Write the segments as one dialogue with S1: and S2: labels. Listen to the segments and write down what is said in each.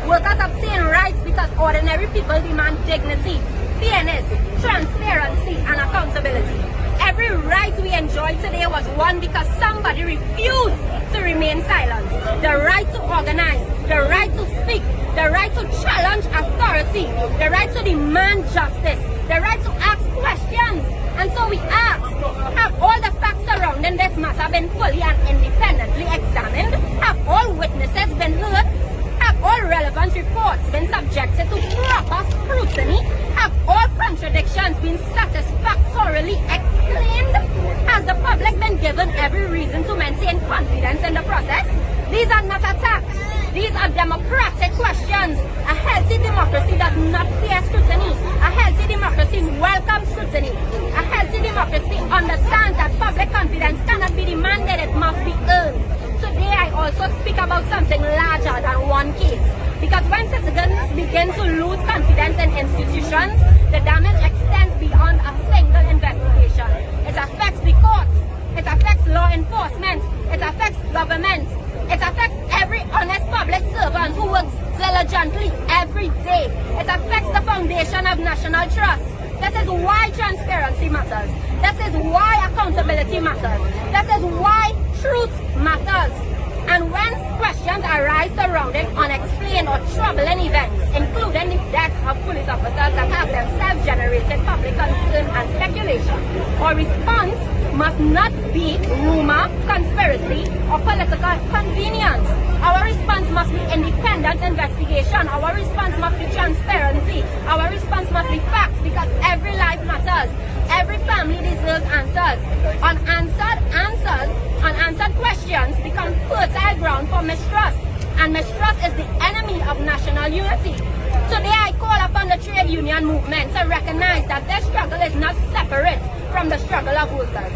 S1: Workers obtain rights because ordinary people demand dignity, fairness, transparency, and accountability. Every right we enjoy today was won because somebody refused to remain silent. The right to organize, the right to speak, the right to challenge authority, the right to demand justice, the right to ask questions. And so we ask, have all the facts surrounding this matter been fully and independently examined? Have all witnesses been heard? Have all relevant reports been subjected to proper scrutiny? Have all contradictions been satisfactorily explained? Has the public been given every reason to maintain confidence in the process? These are not attacks. These are democratic questions. A healthy democracy does not fear scrutiny. A healthy democracy welcomes scrutiny. A healthy democracy understands that public confidence cannot be demanded, it must be earned. Today I also speak about something larger than one case. Because when citizens begin to lose confidence in institutions, the damage extends beyond a single investigation. It affects the courts, it affects law enforcement, it affects government, it affects every honest public servant who works diligently every day. It affects the foundation of national trust. This is why transparency matters. This is why accountability matters. This is why truth matters. And when questions arise surrounding unexplained or troubling events, including the deaths of police officers that have themselves generated public concern and speculation, our response must not be rumor, conspiracy, or political convenience. Our response must be independent investigation. Our response must be transparency. Our response must be facts, because every life matters. Every family deserves answers. Unanswered questions become fertile ground for mistrust. And mistrust is the enemy of national unity. Today I call upon the trade union movement to recognize that their struggle is not separate from the struggle of workers.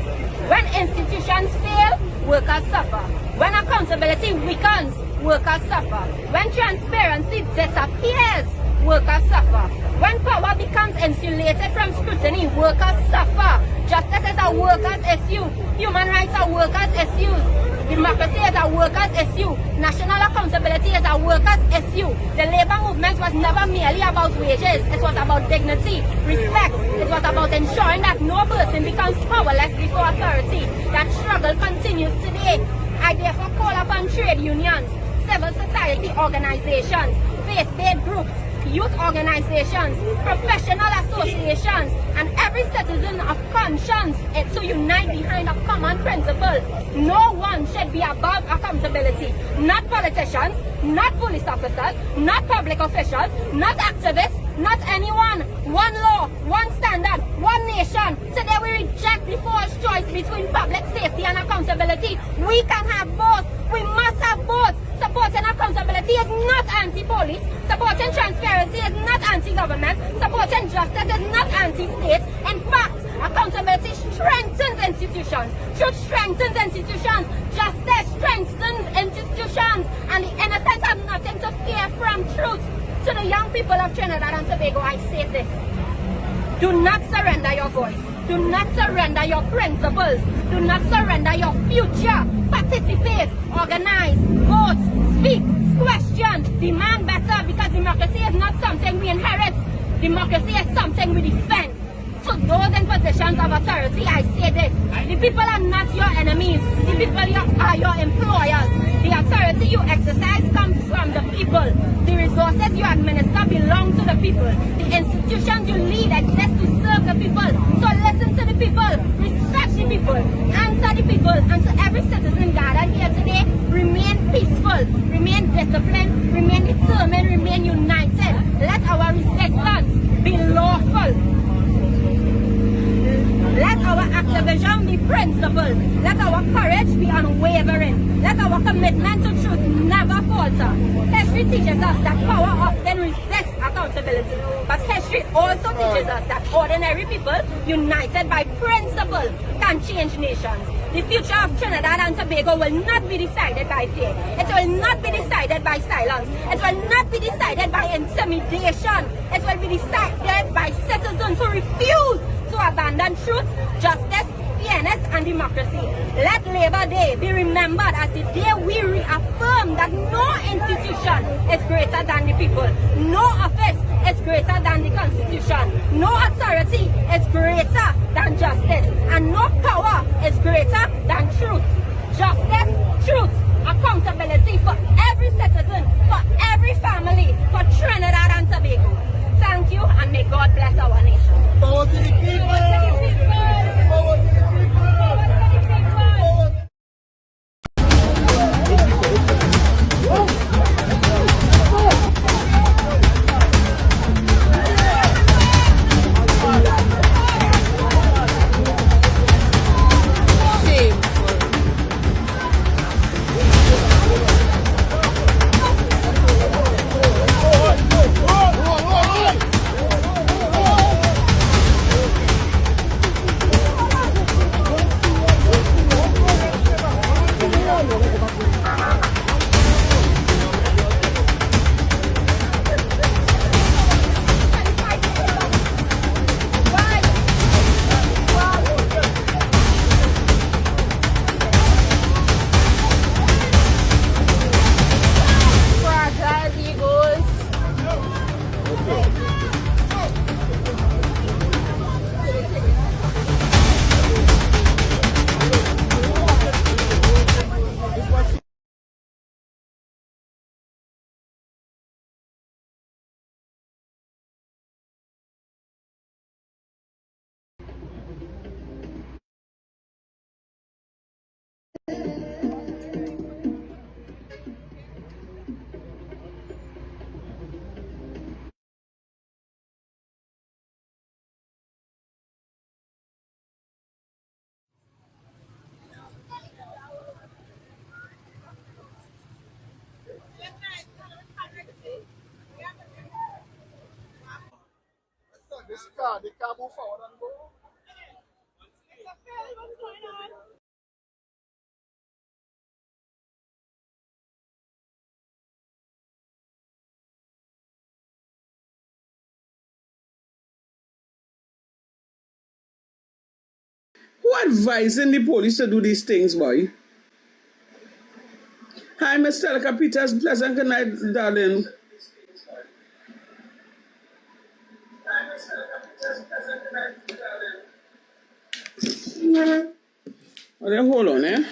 S1: When institutions fail, workers suffer. When accountability weakens, workers suffer. When transparency disappears, workers suffer. When power becomes insulated from scrutiny, workers suffer. Justice is a workers' issue. Human rights are workers' issues. Democracy is a workers' issue. National accountability is a workers' issue. The labor movement was never merely about wages. It was about dignity, respect. It was about ensuring that no person becomes powerless before authority. That struggle continues today. I therefore call upon trade unions, civil society organizations, faith-based groups, youth organizations, professional associations, and every citizen of conscience to unite behind a common principle. No one should be above accountability. Not politicians, not police officers, not public officials, not activists, not anyone. One law, one standard, one nation. Today we reject the false choice between public safety and accountability. We can have both. We must have both. Supporting accountability is not anti-police. Supporting transparency is not anti-government. Supporting justice is not anti-state. In fact, accountability strengthens institutions. Truth strengthens institutions. Justice strengthens institutions. And the innocent have nothing to fear from truth. To the young people of Trinidad and Tobago, I say this. Do not surrender your voice. Do not surrender your principles. Do not surrender your future. Participate, organize, vote, speak, question, demand better, because democracy is not something we inherit. Democracy is something we defend. To those in positions of authority, I say this. The people are not your enemies. The people are your employers. The authority you exercise comes from the people. The resources you administer belong to the people. The institutions you lead exist to serve the people. So listen to the people, respect the people, answer the people, and to every citizen gathered here today, remain peaceful, remain disciplined, remain determined, remain united. Let our resistance be lawful. Let our activism be principled. Let our courage be unwavering. Let our commitment to truth never falter. History teaches us that power often resists accountability. But history also teaches us that ordinary people, united by principle, can change nations. The future of Trinidad and Tobago will not be decided by fear. It will not be decided by silence. It will not be decided by intimidation. It will be decided by citizens who refuse to abandon truth, justice, fairness and democracy. Let Labor Day be remembered as the day we reaffirm that no institution is greater than the people. No office is greater than the Constitution. No authority is greater than justice. And no power is greater than truth. Justice, truth, accountability for every citizen, for every family, for Trinidad and Tobago. Thank you, and may God bless our nation.
S2: Power to the people! Power to the people! This car, they can't move forward and go.
S1: What's going on?
S3: Who advising the police to do these things, boy? Hi, Mr. Alka Peters. Pleasant good night, darling. Oh, then hold on, eh?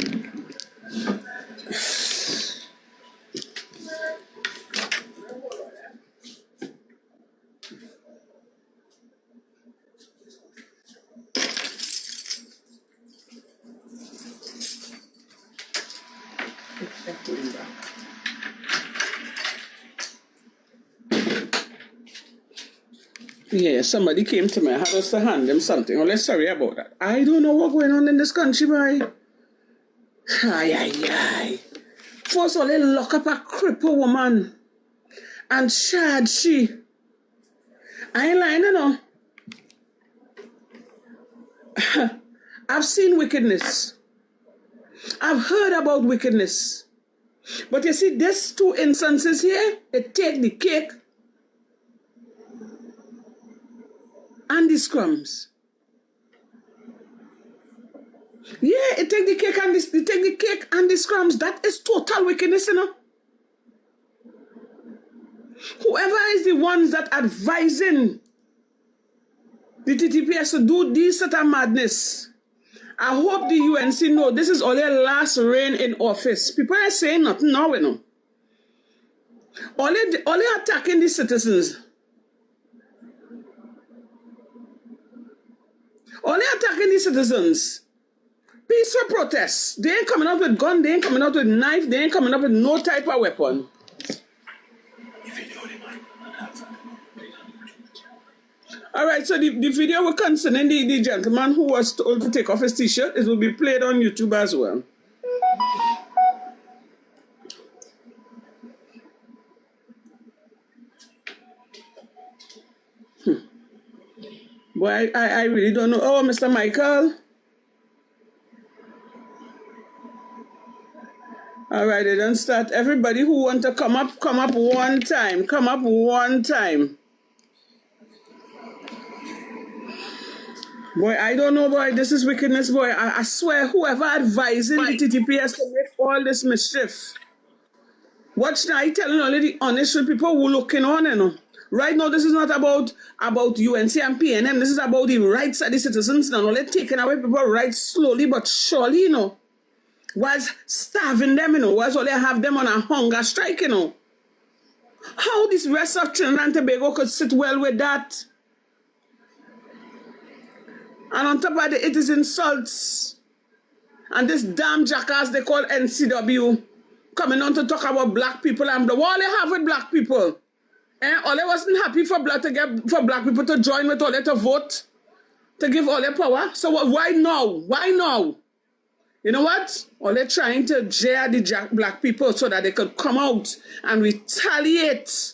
S3: Yeah, somebody came to me. I had us to hand them something. Oh, let's sorry about that. I don't know what's going on in this country, boy. Aye. First of all, they lock up a cripple woman and charge she. I ain't lying, you know. I've seen wickedness. I've heard about wickedness. But you see, these two instances here, it take the cake and the scrums. Yeah, it take the cake and the scrums. That is total wickedness, you know. Whoever is the ones that advising the TTPS to do this sort of madness, I hope the UNC know this is all their last reign in office. People are saying nothing now, you know. Only attacking the citizens. Only attacking the citizens. Peaceful protests. They ain't coming out with gun, they ain't coming out with knife, they ain't coming out with no type of weapon. Alright, so the video was concerning the gentleman who was told to take off his t-shirt. It will be played on YouTube as well. Boy, I really don't know. Oh, Mr. Michael. All right, they don't start. Everybody who want to come up one time. Come up one time. Boy, I don't know, boy. This is wickedness, boy. I swear, whoever advising the TTPS to make all this mischief. Watch now, I telling only the honest people who looking on, you know. Right now, this is not about UNC and PNM. This is about the rights of the citizens. Now, they're taking away people's rights slowly but surely, you know. Was starving them, you know. Was all they have them on a hunger strike, you know. How this rest of Trinidad and Tobago could sit well with that? And on top of it is insults. And this damn jackass they call NCW coming on to talk about black people and what they have with black people. All they wasn't happy for black people to join with all they to vote, to give all their power. So why now? Why now? You know what? All they're trying to jeer the black people so that they could come out and retaliate.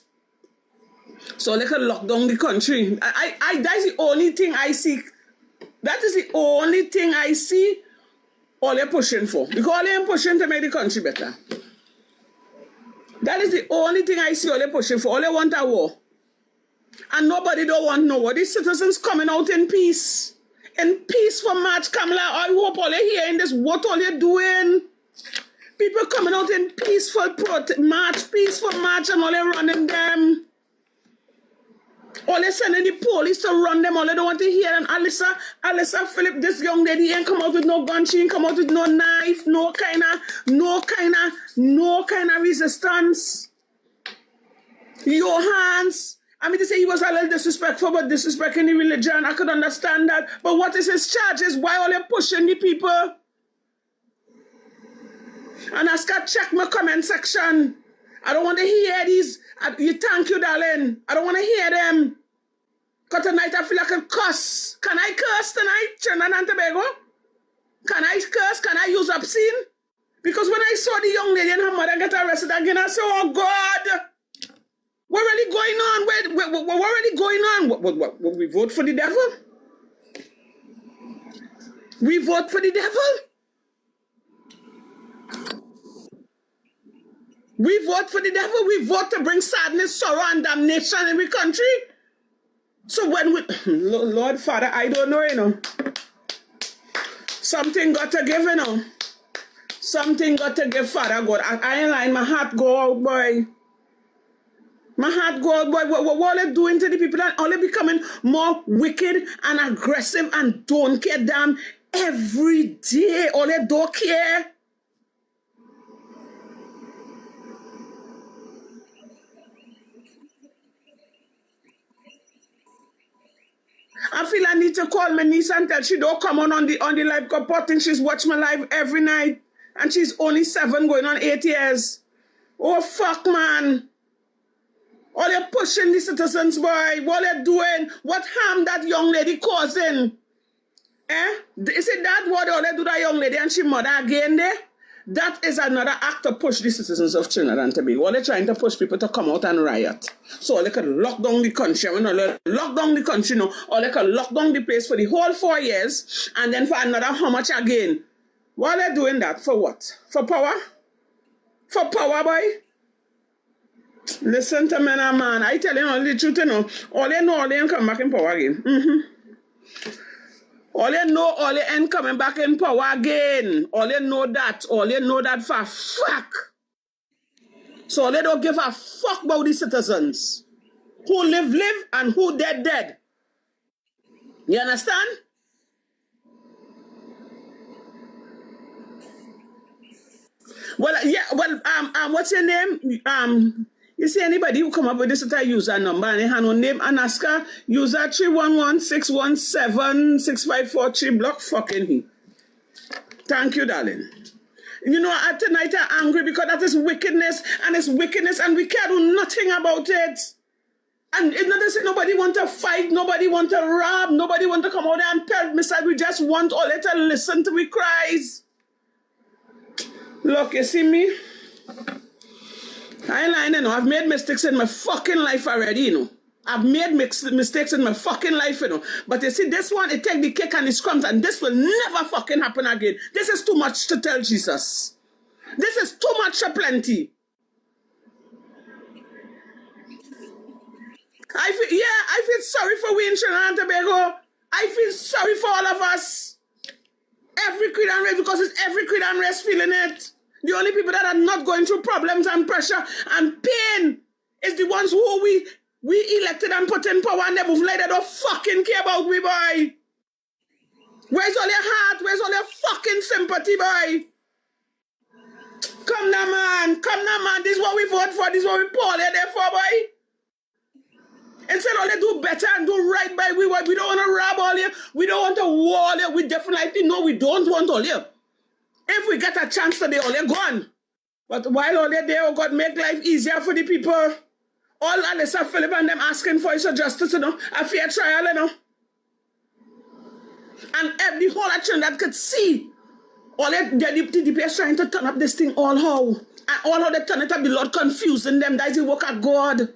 S3: So they could lock down the country. That's the only thing I see. That is the only thing I see all they're pushing for. Because all they're pushing to make the country better. That is the only thing I see all they're pushing for. All they want a war. And nobody don't want no war. These citizens coming out in peace. In peace for March, Kamala. I hope all they're hearing this. What all you're doing? People coming out in peaceful march, and all they're running them. All they sending the police to run them, all they don't want to hear. And Allyssa Phillip, this young lady ain't come out with no gun, she ain't come out with no knife, no kind of resistance. Your hands. I mean to say he was a little disrespectful, but disrespecting the religion, I could understand that. But what is his charges? Why are they pushing the people? And I got check my comment section. I don't want to hear these. Thank you, darling. I don't want to hear them. Because tonight I feel like I can cuss. Can I curse tonight, Trinidad and Tobago? Can I curse? Can I use obscene? Because when I saw the young lady and her mother get arrested again, I said, oh God, what really going on? What really going on? What, we vote for the devil? We vote for the devil? We vote for the devil. We vote to bring sadness, sorrow, and damnation in the country. So when we... Lord Father, I don't know, you know. Something got to give, you know. Something got to give, Father God. I ain't lying. My heart go out, boy. My heart go out, boy. What are they doing to the people? And all they becoming more wicked and aggressive and don't care damn every day. All they don't care. I feel I need to call my niece and tell she don't come on the live reporting. She's watched my live every night. And she's only 7 going on 8 years. Oh, fuck, man. All they're pushing the citizens, boy. What they're doing. What harm that young lady causing. Is it that what all they do that young lady and she mother again there? That is another act to push the citizens of Trinidad and Tobago. What they're trying to push people to come out and riot. So they could lock down the country. When they lock down the country now, or they could lock down the place for the whole 4 years, and then for another how much again? Why are they doing that? For what? For power? For power, boy? Listen to me now, man. I tell you all the truth, you know. All they ain't come back in power again. All they ain't coming back in power again. All they know that for a fact. So they don't give a fuck about the citizens. Who live, and who dead. You understand? Well, yeah, what's your name? You see anybody who come up with this user number and they have no name and ask her, user 311-617-6543, block fucking he. Thank you, darling. You know, tonight I'm angry because that is wickedness, and we can't do nothing about it. And it's not that nobody want to fight, nobody want to rob, nobody want to come out there and tell me that we just want all it to listen to we cries. Look, you see me? I ain't lying, you know. I've made mistakes in my fucking life already, you know. I've made mistakes in my fucking life, you know. But you see, this one, it take the cake and the crumbs, and this will never fucking happen again. This is too much to tell Jesus. This is too much to plenty. I feel sorry for we in Trinidad and Tobago. I feel sorry for all of us. Every creed and race, because it's every creed and race feeling it. The only people that are not going through problems and pressure and pain is the ones who we elected and put in power and they move like they don't fucking care about me, boy. Where's all your heart? Where's all your fucking sympathy, boy? Come now, man. Come now, man. This is what we vote for. This is what we poll there for, boy. Instead of they do better and do right by we don't want to rob all you. We don't want to war all you. We definitely know we don't want all you. If we get a chance today, all you gone. But while all you there, oh God, make life easier for the people. All Allyssa Phillip and them asking for is a justice, you know, a fair trial, you know. And every whole action that could see all the DPS trying to turn up this thing all how. And all how they turn it up, the Lord confusing them. That is the work of God.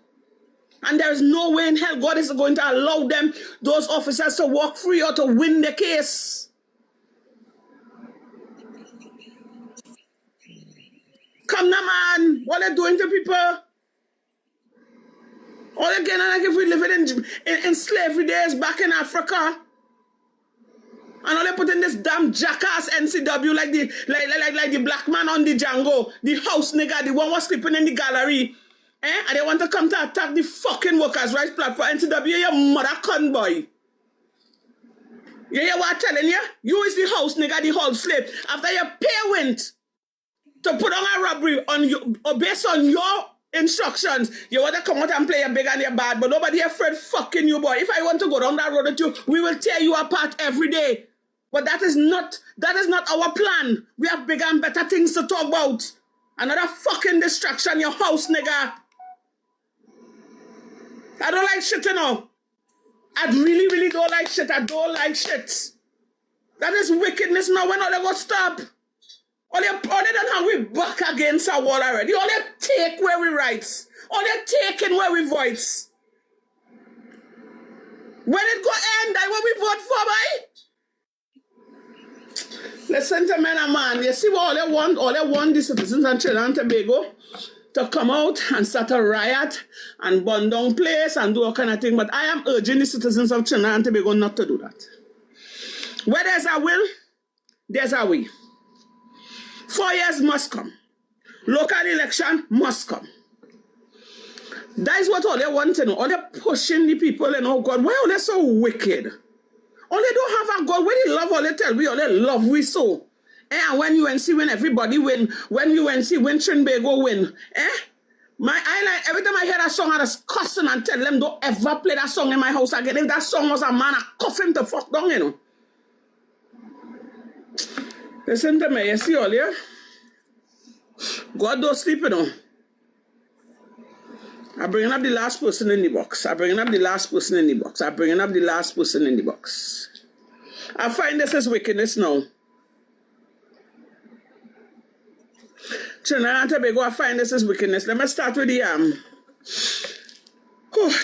S3: And there is no way in hell God is going to allow them, those officers, to walk free or to win the case. Come now, man. What are they doing to people? All again, like if we living in slavery days back in Africa. And all they put in this damn jackass NCW like the black man on the Django, the house nigga, the one was sleeping in the gallery. And they want to come to attack the fucking workers' rights platform. NCW, your mother con boy. You hear what I'm telling you? You is the house nigga, the whole slave. After your parent to put on a robbery on you, or based on your instructions, you want to come out and play your big and your bad, but nobody afraid fucking you, boy. If I want to go down that road with you, we will tear you apart every day. But that is not our plan. We have bigger and better things to talk about. Another fucking distraction, your house, nigga. I don't like shit, you know. I really, really don't like shit. I don't like shit. That is wickedness now. When all they go stop. All they don't have we back against our wall already. All they take where we rights. All they taking where we voice. When it go end, I what we vote for, boy. Listen to men and man. You see what all they want the citizens of Trinidad and Tobago to come out and start a riot and burn down place and do all kind of thing. But I am urging the citizens of Trinidad and Tobago not to do that. Where there's a will, there's a way. 4 years must come. Local election must come. That is what all they want to know. All they're pushing the people and oh God, why are they so wicked? All they don't have a God. When they love, all they tell we, all they love we so. And when UNC win, everybody win. When UNC win, Trinbago win. My island, every time I hear that song, I just cussing and tell them don't ever play that song in my house again. If that song was a man, I cuff him to fuck down, you know. Listen to me, you see all here? God don't sleep, you know. I'm bringing up the last person in the box. I'm bringing up the last person in the box. I'm bringing up the last person in the box. I find this as wickedness now. Trinidad and Tobago, I find this as wickedness. Let me start with the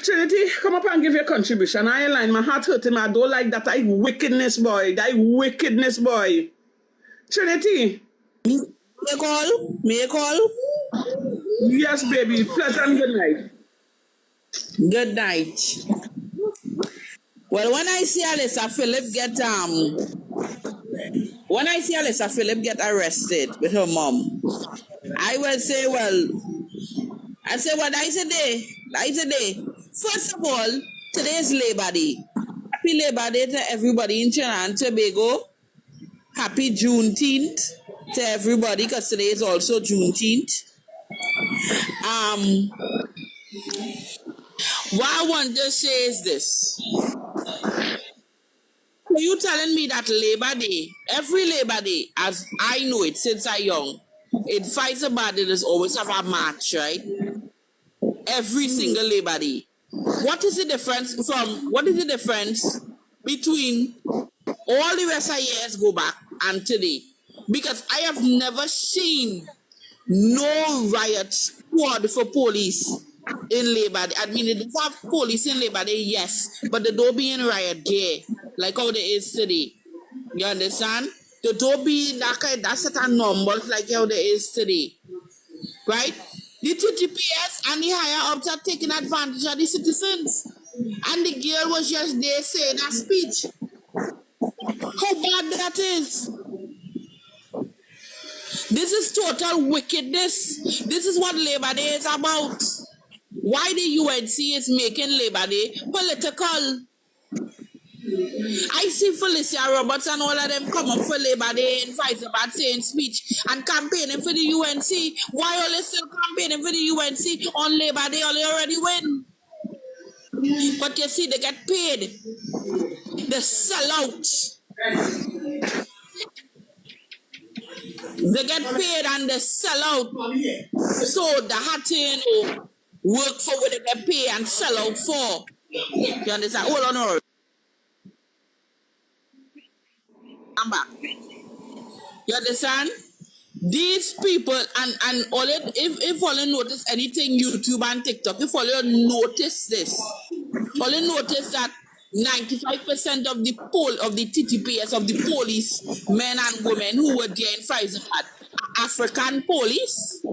S3: Trinity, come up and give your contribution. I ain't lying, my heart hurting. I don't like that. I wickedness, boy. That wickedness, boy. Trinity.
S4: May I call?
S3: Yes, baby. Pleasant good night.
S4: Good night. Well, when I see Allyssa Phillip get arrested with her mom, I will say, that's a day. First of all, today is Labor Day. Happy Labor Day to everybody in Trinidad and Tobago. Happy Juneteenth to everybody, because today is also Juneteenth. What I want to say is this. Are you telling me that Labor Day, every Labor Day, as I know it since I'm young, it fights about it, always have a march, right? Every single Labor Day. What is the difference between all the rest of years go back and today? Because I have never seen no riot squad for police in Labor Day. I mean, they have police in Labor Day, yes, but they don't be in riot gear like how they is today. You understand? They don't be that set of numbers like how they is today. Right? The TTPS and the higher ups are taking advantage of the citizens. And the girl was just there saying a speech. How bad that is. This is total wickedness. This is what Labor Day is about. Why the UNC is making Labor Day political. I see Felicia Roberts and all of them come up for Labor Day in Hyderabad saying speech and campaigning for the UNC. Why are they still campaigning for the UNC on Labor Day? They already win. But you see, they get paid. They sell out. They get paid and they sell out. So they had to, work for what they get paid and sell out for. You understand? Hold on, hold on. I'm back. You understand? These people and all it, if all you notice anything YouTube and TikTok, if all you notice this, all you notice that 95% of the TTPS of the police men and women who were there in Pfizer are African police.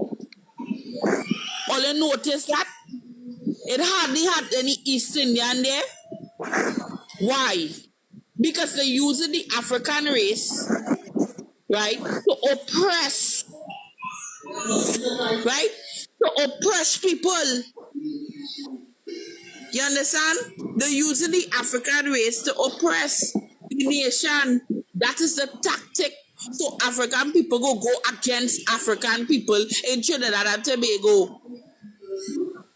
S4: All you notice that it hardly had any East Indian there. Why? Because they're using the African race, right, to oppress, right, to oppress people. You understand? They're using the African race to oppress the nation. That is the tactic. So African people go against African people in Trinidad and Tobago.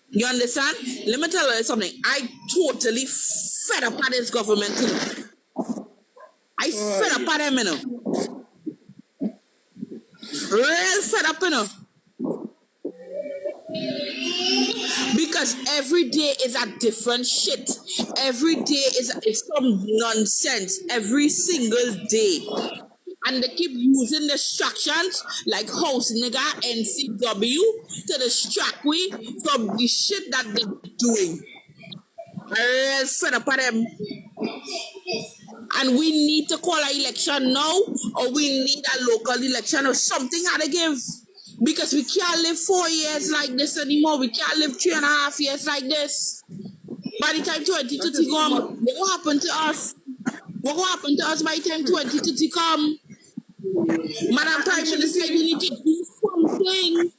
S4: You understand? Let me tell you something. I totally fed up at this government too. I fed up at them, you know. Real fed up, you know. Because every day is a different shit. Every day is some nonsense. Every single day. And they keep using distractions like House Nigga, NCW to distract we from the shit that they're doing. I fed up at them. And we need to call an election now, or we need a local election or something how to give. Because we can't live 4 years like this anymore. We can't live 3.5 years like this. By the time 2020 come, what will happen to us? What will happen to us by the time 2020 come? Madam Prime Minister, you need to do something.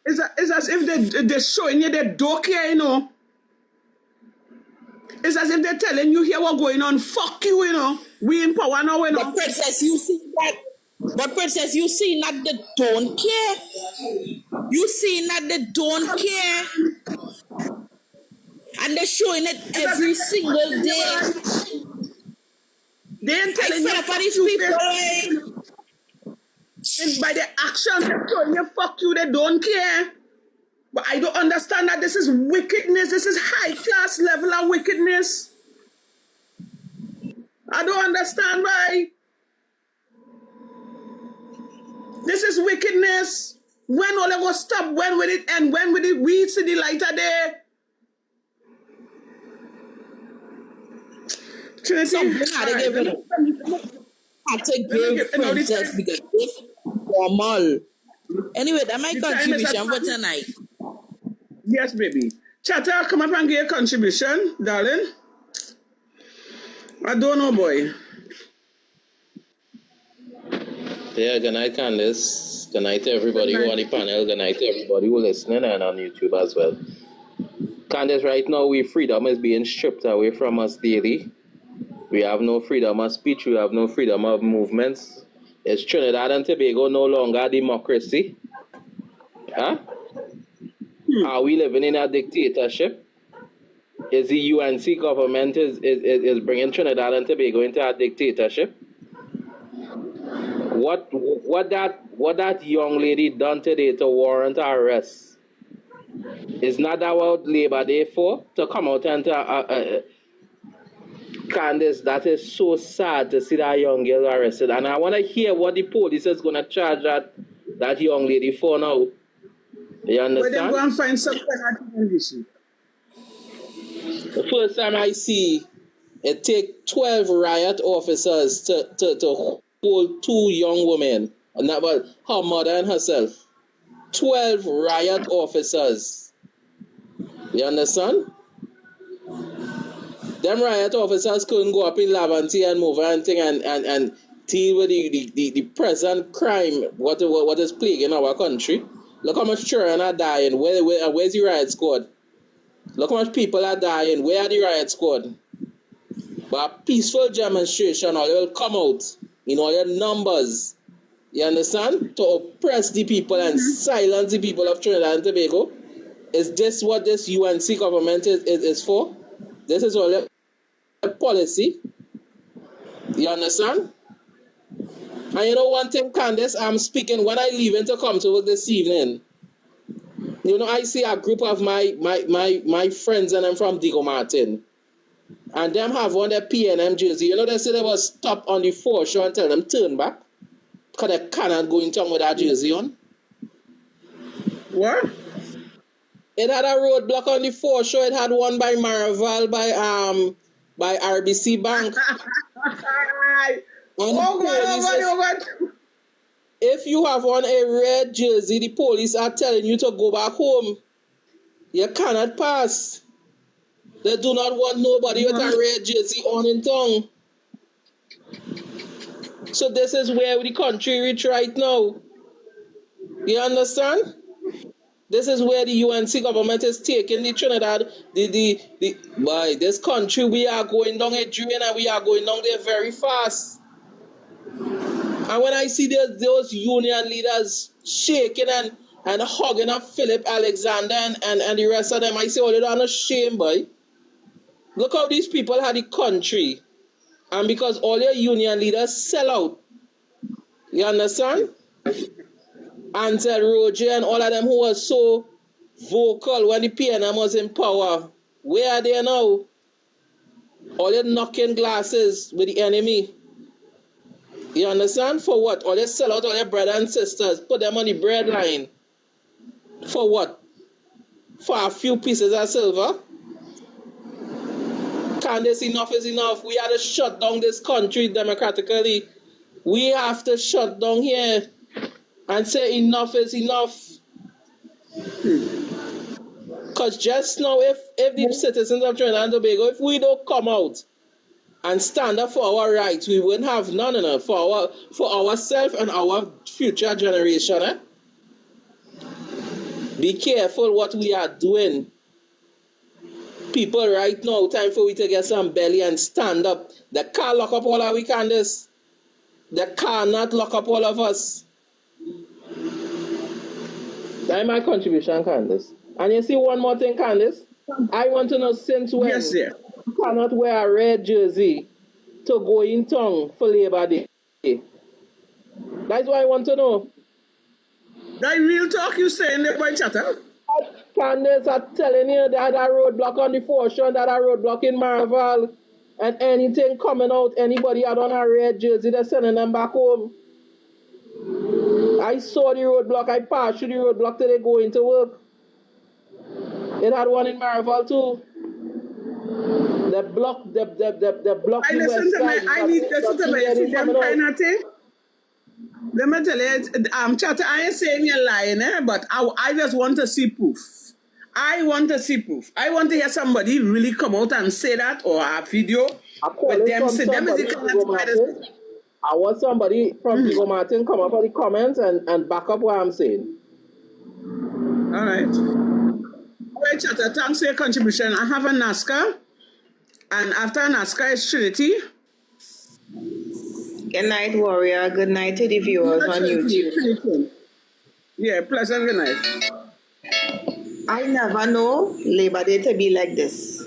S3: It's as if they're showing you they don't care, you know. It's as if they're telling you here what's going on. Fuck you, you know. We in power now, you know.
S4: But Princess, you see that? But Princess, you see that they don't care. You see that they don't care. And they're showing it every single day.
S3: They ain't telling you fuck
S4: these
S3: you.
S4: people.
S3: And by the action they're showing you fuck you, they don't care. But I don't understand that this is wickedness. This is high class level of wickedness. I don't understand why. This is wickedness. When will it go stop? When will it end? When will we see the light of day? Trinity,
S4: had to give Princess because it's normal. Anyway, that's my contribution for tonight.
S3: Yes, baby. Chatter, come up and give a contribution, darling. I don't know, boy.
S5: Yeah, good night, Candice. Good night to everybody who on the panel. Good night to everybody who listening and on YouTube as well. Candice, right now, freedom is being stripped away from us daily. We have no freedom of speech. We have no freedom of movements. Is Trinidad and Tobago no longer a democracy? Huh? Are we living in a dictatorship? Is the UNC government is bringing Trinidad and Tobago into a dictatorship? What that young lady done today to warrant her arrest? Is not that what Labor Day for? To come out and Candice, that is so sad to see that young girl arrested. And I want to hear what the police is going to charge that young lady for now. You understand?
S3: But then go and find some kind of condition.
S5: The first time I see it take 12 riot officers to hold 2 young women, not but her mother and herself. 12 riot officers. You understand? them riot officers couldn't go up in Laventille and move and thing and deal with the present crime, what is plaguing our country. Look how much children are dying. Where's the riot squad? Look how much people are dying. Where are the riot squad? But peaceful demonstration, all will come out in all your numbers. You understand? To oppress the people and silence the people of Trinidad and Tobago. Is this what this UNC government is for? This is all a policy. You understand? And you know one thing, Candace, I'm speaking when I leave in to come to work this evening. You know, I see a group of my friends and I'm from Diego Martin. And them have on their PNM jersey. You know, they say they was stop on the foreshore and tell them turn back. Because they cannot go in town with that jersey on.
S3: What?
S5: It had a roadblock on the foreshore. It had one by Maraval, by RBC Bank. If you have on a red jersey, the police are telling you to go back home. You cannot pass. They do not want nobody with a red jersey on in town. So this is where the country reach right now. You understand? This is where the UNC government is taking the Trinidad, by this country, we are going down a drain and we are going down there very fast. And when I see those union leaders shaking and hugging up Phillip, Alexander and the rest of them, I say, oh, they don't have shame, boy. Look how these people had the country. And because all your union leaders sell out. You understand? Ansel Roger and all of them who were so vocal when the PNM was in power. Where are they now? All your knocking glasses with the enemy. You understand? For what? All they sell out all their brothers and sisters. Put them on the bread line. For what? For a few pieces of silver? Candace, enough is enough. We have to shut down this country democratically. We have to shut down here and say enough is enough. Because just now, if the citizens of Trinidad and Tobago, if we don't come out and stand up for our rights, we wouldn't have none enough for ourselves and our future generation. Be careful what we are doing. People right now, time for we to get some belly and stand up. They can't lock up all of we, Candace. They cannot lock up all of us. That's my contribution, Candace. And you see one more thing, Candace? I want to know since when
S3: you
S5: cannot wear a red jersey to go in town for Labor Day. That's what I want to know.
S3: That real talk you saying there, boy chatter?
S5: Candace are telling you that a roadblock on the foreshore, that a roadblock in Maraval, and anything coming out, anybody had on a red jersey, they're sending them back home. I saw the roadblock, I passed through the roadblock till they go into work. It had one in Maraval too. They blocked the
S3: I listen to me, I need listen to me, see them kind of thing. Let me tell you, chatter, I ain't saying you're lying, but I just want to see proof. I want to see proof. I want to hear somebody really come out and say that, or a video with them say them is the comment.
S5: I want somebody from Diego Martin come up on the comments and back up what I'm saying.
S3: All right. Well, chatter, thanks for your contribution. I have a NASCAR, and after NASCAR is Trinity.
S2: Good night, Warrior. Good night to the viewers on YouTube.
S3: Yeah, pleasant good night.
S2: I never know Labor Day to be like this.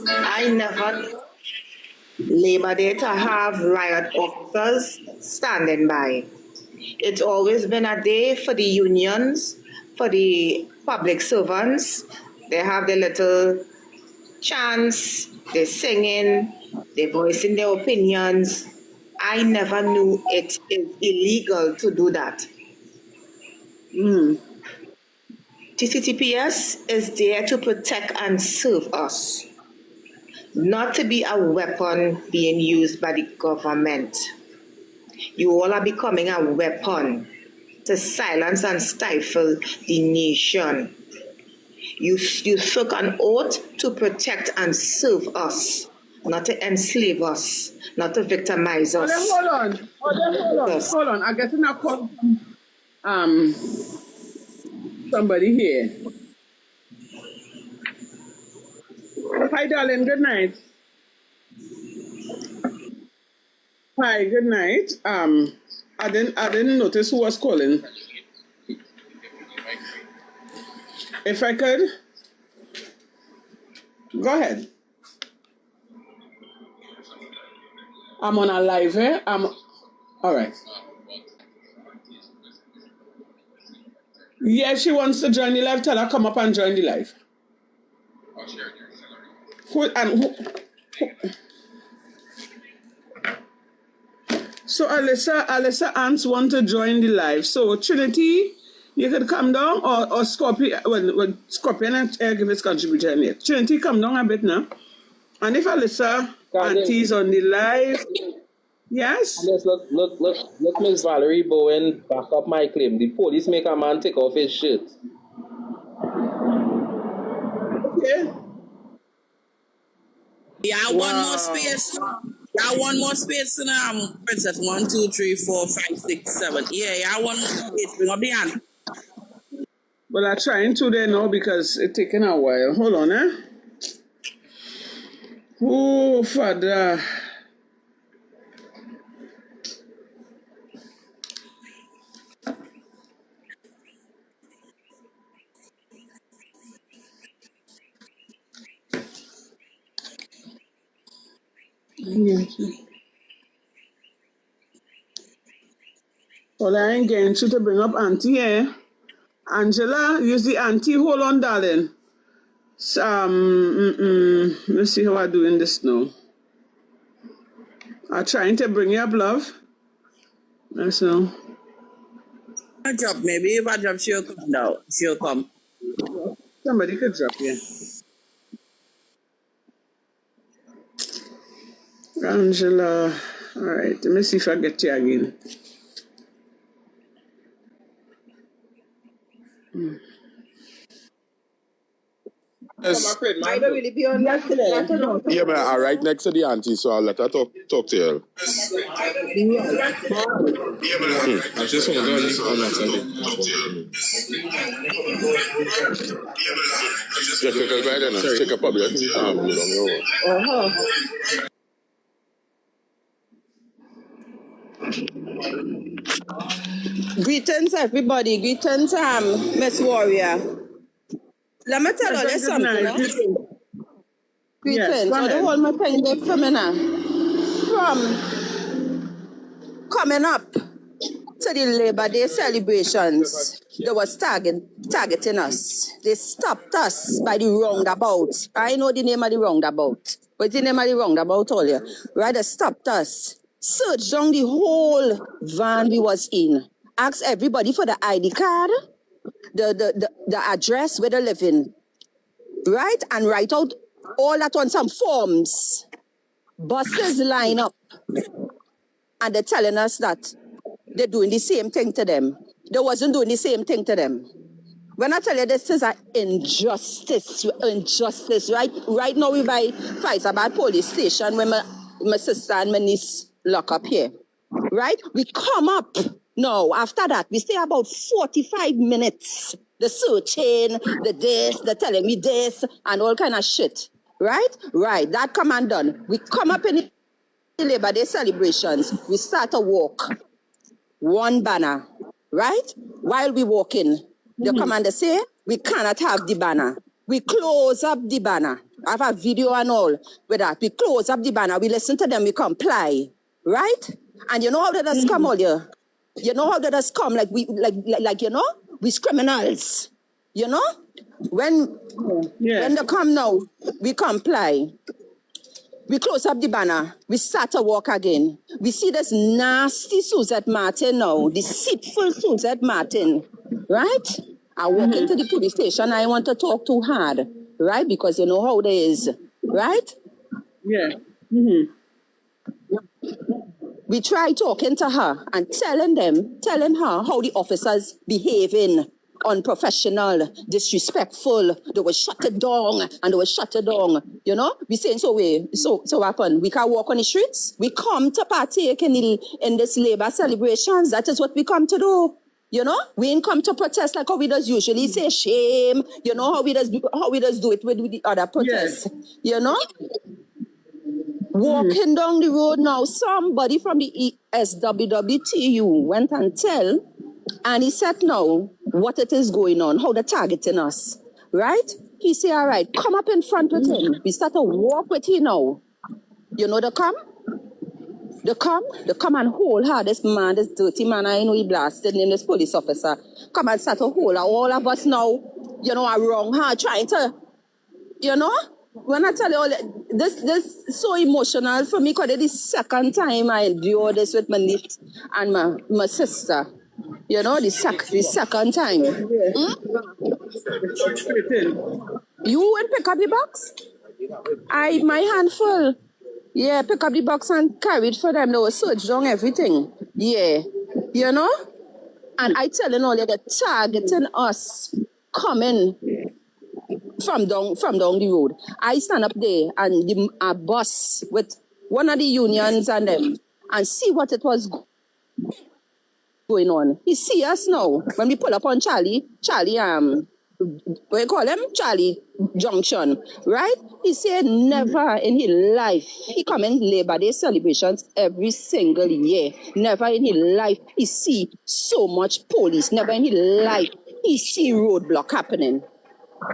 S2: I never know Labor Day to have riot officers standing by. It's always been a day for the unions, for the public servants. They have their little chants, they're singing, they're voicing their opinions. I never knew it is illegal to do that. TCTPS is there to protect and serve us, not to be a weapon being used by the government. You all are becoming a weapon to silence and stifle the nation. You took an oath to protect and serve us, not to enslave us, not to victimize us.
S3: Hold on. I'm getting a call from somebody here. Hi, darling. Good night. Hi, good night. I didn't notice who was calling. If I could, go ahead. I'm on a live here. All right. Yeah, she wants to join the live. Tell her come up and join the live. Who? So Allyssa Ants want to join the live. So Trinity, you could come down, or Scorpion. Well, Scorpion and give his contribution here. Trinity, come down a bit now. And if Allyssa Auntie's on the live, yes.
S5: Let's look, Miss Valerie Bowen back up my claim. The police make a man take off his shirt.
S2: Okay.
S4: Yeah, one more space. Yeah, one more space in Princess. 1, 2, 3, 4, 5, 6, 7. Yeah, one more space. Bring up the hand.
S3: Well, I'm trying to there now because it's taking a while. Hold on, eh? Oh, Father. Well, I ain't getting you to bring up Auntie here. Angela, use the Auntie. Hold on, darling. Let's see how I'm doing this now. I'm trying to bring you up, love. That's now.
S4: I drop, maybe if I drop, she'll come down. She'll come.
S3: Somebody could drop you. Angela. All right, let me see if I get you again.
S6: Yes.
S2: I don't really be on that today.
S6: Yeah, man, I'm right next to the auntie, so I'll let her talk to you.
S5: I just want to go on that
S6: Yeah, because right then, take a public.
S7: Greetings, everybody. Greetings, Miss Warrior. Let me tell you this something. Greetings.
S3: Yes,
S7: So the whole my thing there for me now. From coming up to the Labor Day celebrations, they was targeting us. They stopped us by the roundabout. I know the name of the roundabout. What's the name of the roundabout, all you? Right, they stopped us. Searched down the whole van we was in. Asked everybody for the ID card, the address where they live in. Right? And write out all that on some forms. Buses line up. And they're telling us that they're doing the same thing to them. They wasn't doing the same thing to them. When I tell you this is an injustice, right now we by Faizabad police station when my sister and my niece lock up here. Right? We come up. No, after that, we stay about 45 minutes. The searching, the telling me this, and all kind of shit. Right? Right. That come and done. We come up in the Labor Day celebrations. We start a walk. One banner. Right? While we walking, the commander say, we cannot have the banner. We close up the banner. I have a video and all with that. We close up the banner. We listen to them. We comply. Right? And you know how that has come all year? You know how that has come? Like we criminals. You know? When they come now, we comply. We close up the banner. We start to walk again. We see this nasty Suzette Martin now, deceitful Suzette Martin, right? I walk into the police station. I want to talk too hard, right? Because you know how it is, right?
S3: Yeah.
S7: We try talking to her and telling her how the officers behaving. unprofessional, disrespectful. They will shut it down and they will shut it down. You know, we saying so what happen? We can walk on the streets. We come to partake in this labor celebrations. That is what we come to do. You know, we ain't come to protest like how we does usually say shame. You know how we does do it with the other protests. You know, walking down the road now, somebody from the SWWTU went and tell, and he said now what it is going on, how they're targeting us, right? He said, all right, come up in front with him. We start to walk with him now. You know they come and hold her, this man, this dirty man, I know he blasted him, this police officer, come and start to hold her. All of us now, you know, are wrong her, trying to, you know, when I tell you all this so emotional for me, because it's the second time I endure this with my niece and my sister. You know, the second time. You went pick up the box? My hand full. Yeah, pick up the box and carry it for them. They were searched down everything. Yeah. You know? And I telling all you, they're targeting us coming from down the road. I stand up there and a bus with one of the unions and them and see what it was going on. He see us now when we pull up on Charlie, what you call him? Charlie Junction, right? He said never in his life, he come in Labor Day celebrations every single year. Never in his life he see so much police. Never in his life he see roadblock happening.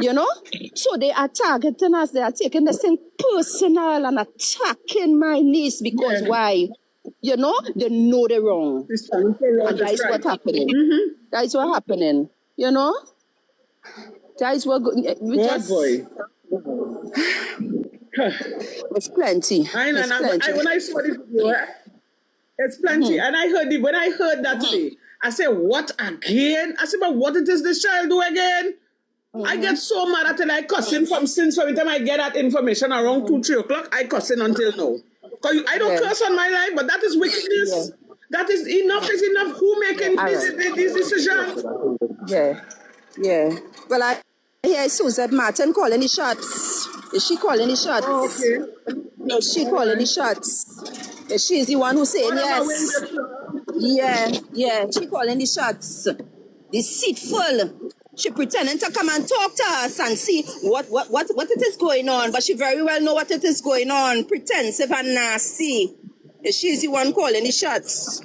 S7: You know? So they are targeting us. They are taking this thing personal and attacking my niece because why? You know, they know they're wrong. And that is what happening. That is what happening. You know? That is what it's plenty.
S3: When I saw the video, it's plenty. And when I heard that today, I said, what again? I said, but what does this child do again? I get so mad until I cuss him from the time I get that information around 2-3 o'clock, I cuss him until now. Because I don't curse on my life, but that is wickedness. That is enough. Who making these decisions?
S7: Yeah. Well, I hear Suzette Martin calling the shots. Is she calling the shots?
S3: Oh, okay.
S7: No, she calling the shots. She's the one who's saying yes. Yeah, she calling the shots. Deceitful. She pretending to come and talk to us and see what it is going on, but she very well know what it is going on. Pretensive and nasty. She's the one calling the shots.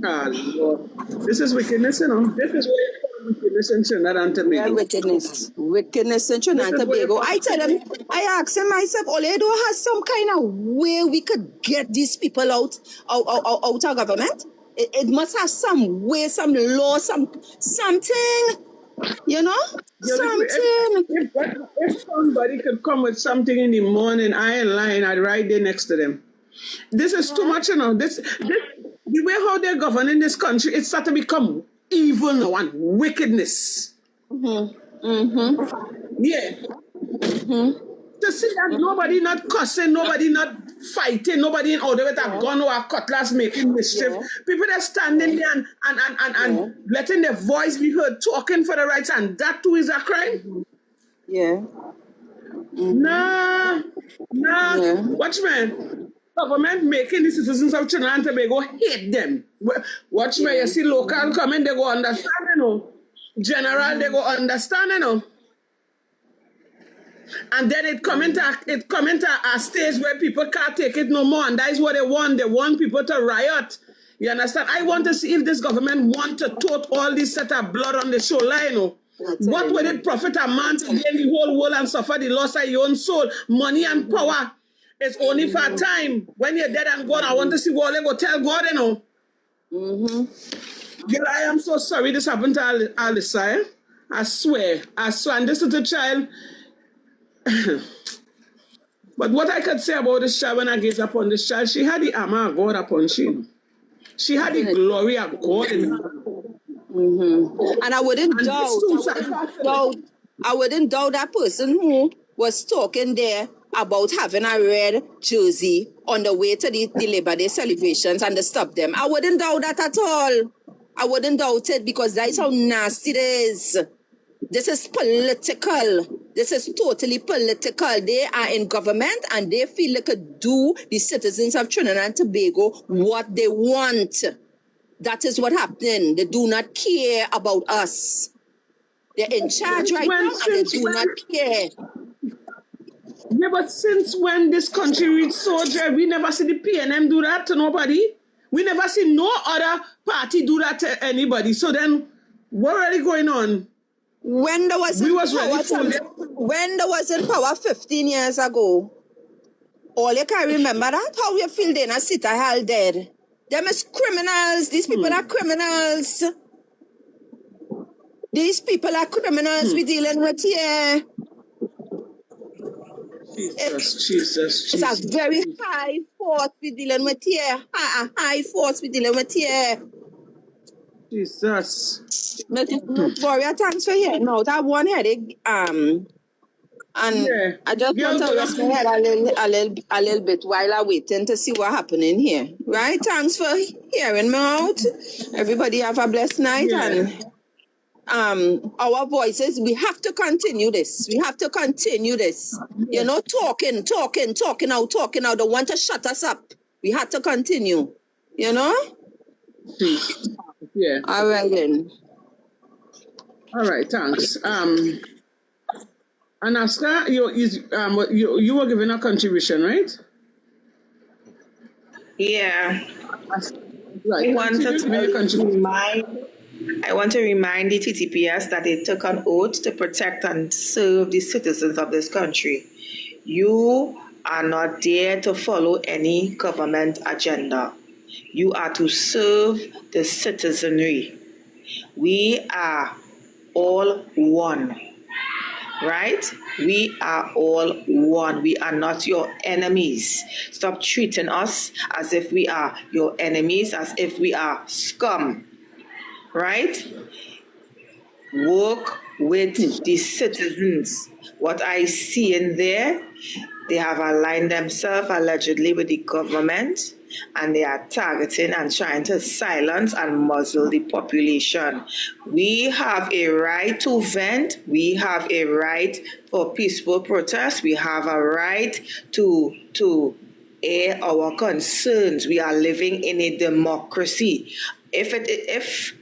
S3: Ah, Lord. This is wickedness, you know. This is what you call wickedness in Trinidad and Tobago.
S7: Yeah, wickedness in Trinidad and Tobago. I asked him myself, Oledo has some kind of way we could get these people out of government. It must have some way, some law, something, you know, something.
S3: If somebody could come with something in the morning, I ain't lying, I'd right there next to them. This is too much, you know. The way how they're governing this country, it's starting to become evil now and wickedness. Yeah. To see that nobody not cussing, nobody not fighting, nobody in order with a gun or a cutlass making mischief. People that standing there and letting their voice be heard, talking for the rights, and that too is a crime. Nah. Watch, man. Government making the citizens of Trinidad and Tobago hate them. Watch, man. You see local coming, they go understand, you know. General, they go understand, you know. And then it come into a stage where people can't take it no more, and that is what they want. They want people to riot. You understand? I want to see if this government want to tote all this set of blood on the shoreline. You know? What would it profit a man to gain the whole world and suffer the loss of your own soul? Money and power is only for a time. When you're dead and gone, I want to see what they go tell God, you know. Girl, I am so sorry this happened to Allyssa. I swear. And this little child. But what I could say about this child when I gaze upon this child, she had the armor of God upon she. She had the glory of God in her.
S7: And I wouldn't doubt that person who was talking there about having a red jersey on the way to the Labor Day celebrations and to stop them. I wouldn't doubt that at all. I wouldn't doubt it because that's how nasty it is. This is political. This is totally political. They are in government and they feel they could do the citizens of Trinidad and Tobago what they want. That is what happening. They do not care about us. They're in charge right now and they do not care.
S3: Yeah, but since when this country reached so dry, we never see the PNM do that to nobody. We never see no other party do that to anybody. So then, what really going on?
S7: When there was in power 15 years ago, all you can remember that? How you feel they not sit a hell dead. Them is criminals. These people are criminals. These people are criminals we dealing with here.
S3: Jesus.
S7: It's a very high force we dealing with here. A high force we dealing with here.
S3: Jesus.
S7: Warrior, thanks for hearing out. I have one headache. And
S3: Yeah.
S7: I just want to rest my head a little bit while I waiting to see what happening here. Right? Thanks for hearing me out. Everybody have a blessed night and our voices, we have to continue this. We have to continue this. You know, talking out. Don't want to shut us up. We have to continue. You know?
S3: Yeah.
S7: All right then.
S3: All right, thanks. Anaska, you were giving a contribution, right?
S2: Yeah.
S3: Right.
S2: I want to remind the TTPS that they took an oath to protect and serve the citizens of this country. You are not there to follow any government agenda. You are to serve the citizenry. We are all one, right? We are all one. We are not your enemies. Stop treating us as if we are your enemies, as if we are scum, right? Work with the citizens. What I see in there, they have aligned themselves allegedly with the government, and they are targeting and trying to silence and muzzle the population. We have a right to vent. We have a right for peaceful protest. We have a right to air our concerns. We are living in a democracy. If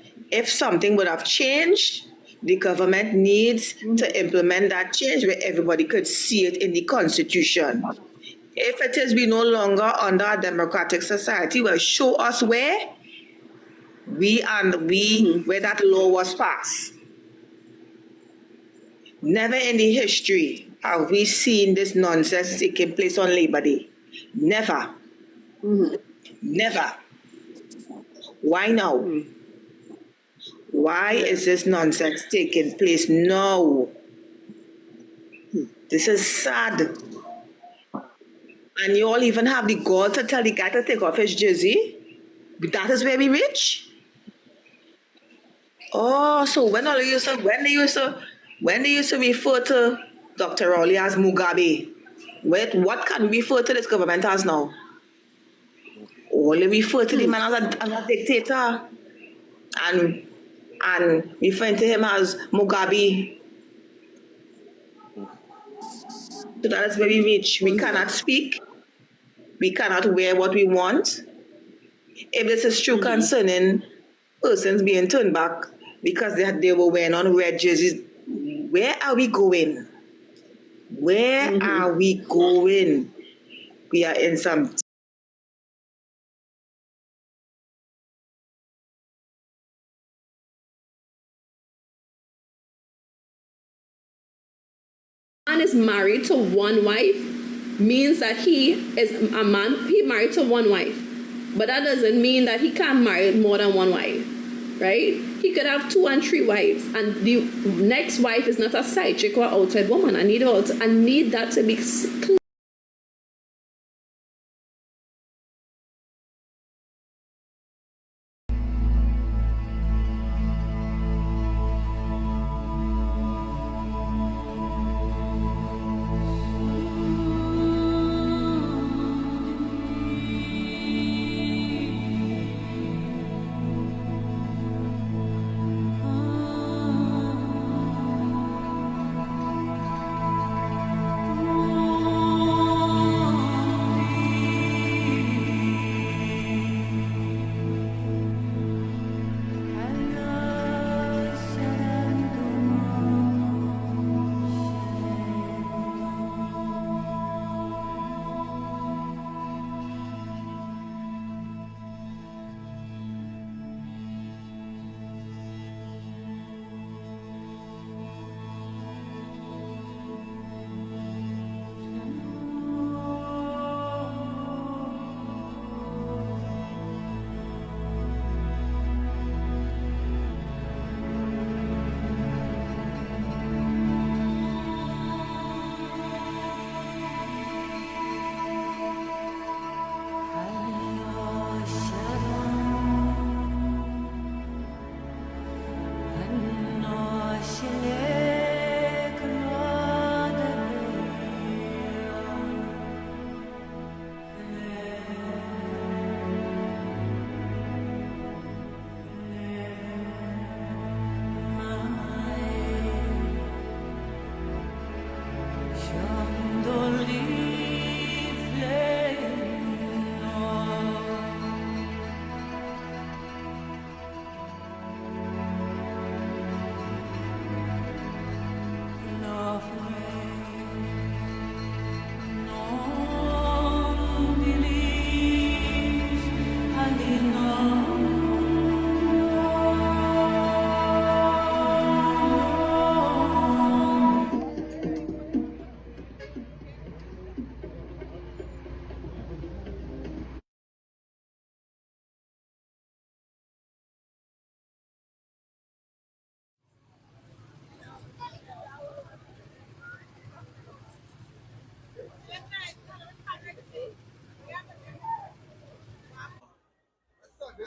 S2: something would have changed, the government needs to implement that change where everybody could see it in the Constitution. If it is we no longer under a democratic society, well, show us where where that law was passed. Never in the history have we seen this nonsense taking place on Labor Day. Never. Never. Why now? Why is this nonsense taking place now? This is sad. And you all even have the gall to tell the guy to take off his jersey? That is where we reach? Oh, so when they used to refer to Dr. Rowley as Mugabe, what can we refer to this government as now? Only refer to the man as a dictator and referring to him as Mugabe. So that is where we reach. We cannot speak. We cannot wear what we want. If this is true concerning persons being turned back because they were wearing on red jerseys, where are we going? Where are we going? We are in some
S8: man is married to one wife means that he married to one wife, but that doesn't mean that he can't marry more than one wife, right? He could have 2 and 3 wives, and the next wife is not a side chick or outside woman. I need that to be clear.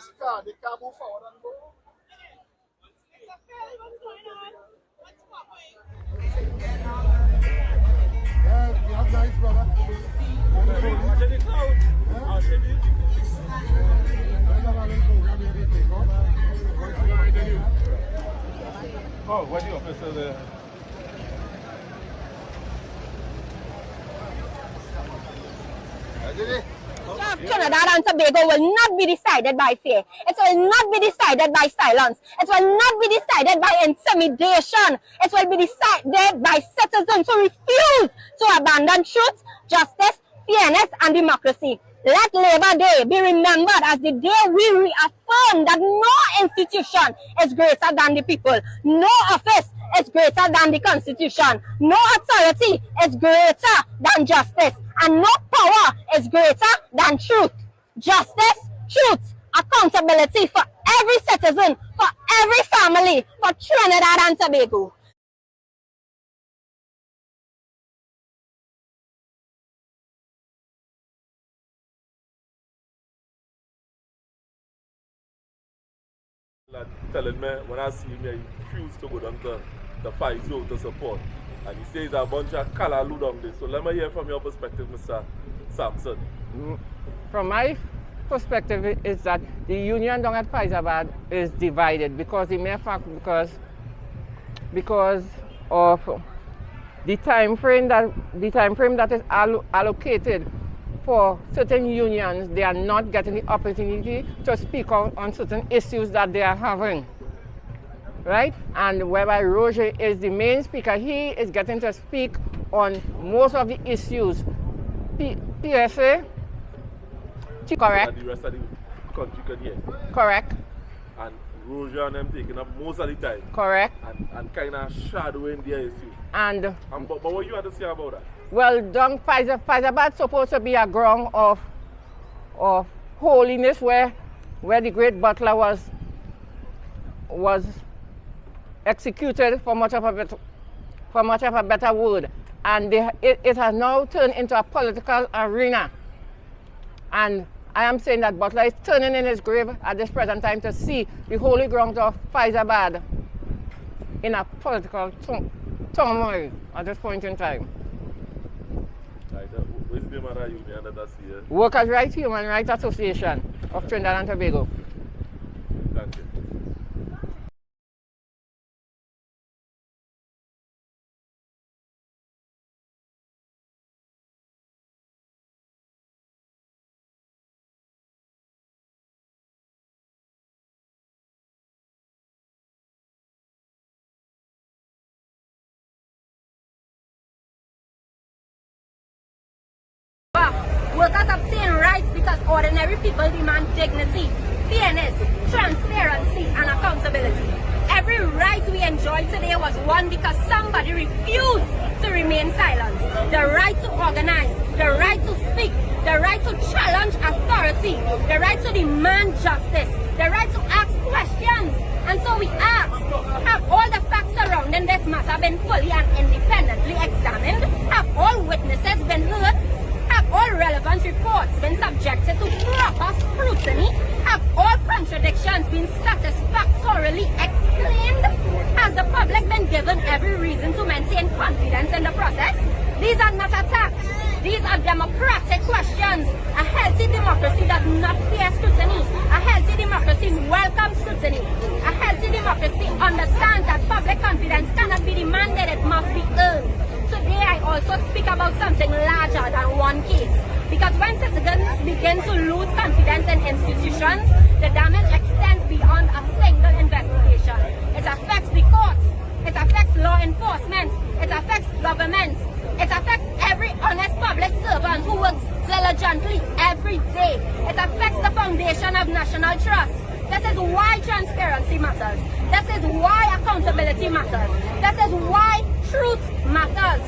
S6: this car, they can't move forward and go. Nice, brother. Oh, what the officer there?
S1: Trinidad and Tobago will not be decided by fear. It will not be decided by silence. It will not be decided by intimidation. It will be decided by citizens who refuse to abandon truth, justice, fairness, and democracy. Let Labor Day be remembered as the day we reaffirm that no institution is greater than the people. No office is greater than the Constitution. No authority is greater than justice. And no power is greater than truth. Justice, truth, accountability for every citizen, for every family, for Trinidad and Tobago.
S6: Telling me when I see me, he refused to go down to the 5-0 to support. And he says a bunch of Kalalu down there. So let me hear from your perspective, Mr. Sampson.
S9: From my perspective is that the union down at Faizabad is divided because the mere fact because of the time frame that is allocated for certain unions. They are not getting the opportunity to speak out on certain issues that they are having, right? And whereby Roger is the main speaker, he is getting to speak on most of the issues. PSA, correct.
S6: And the rest of the country can hear.
S9: Correct.
S6: And Roger and them taking up most of the time.
S9: Correct.
S6: And kind of shadowing their issue. But what you have to say about that?
S9: Well, Faizabad is supposed to be a ground of holiness where the great butler was executed, for much of a better word. And it has now turned into a political arena. And I am saying that Butler is turning in his grave at this present time to see the holy ground of Faizabad in a political turmoil at this point in time.
S6: What's the name of that union that I see here?
S9: Workers' Rights Human Rights Association of Trinidad and Tobago.
S6: Thank you.
S1: Workers obtain rights because ordinary people demand dignity, fairness, transparency, and accountability. Every right we enjoy today was won because somebody refused to remain silent. The right to organize, the right to speak, the right to challenge authority, the right to demand justice, the right to ask questions. And so we ask, have all the facts surrounding this matter been fully and independently examined? Have all witnesses been heard? Have all relevant reports been subjected to proper scrutiny? Have all contradictions been satisfactorily explained? Has the public been given every reason to maintain confidence in the process? These are not attacks. These are democratic questions. A healthy democracy does not fear scrutiny. A healthy democracy welcomes scrutiny. A healthy democracy understands that public confidence cannot be demanded, it must be earned. Today I also speak about something larger than one case. Because when citizens begin to lose confidence in institutions, the damage extends beyond a single investigation. It affects the courts, it affects law enforcement, it affects government, it affects every honest public servant who works diligently every day. It affects the foundation of national trust. This is why transparency matters. This is why accountability matters. This is why truth matters.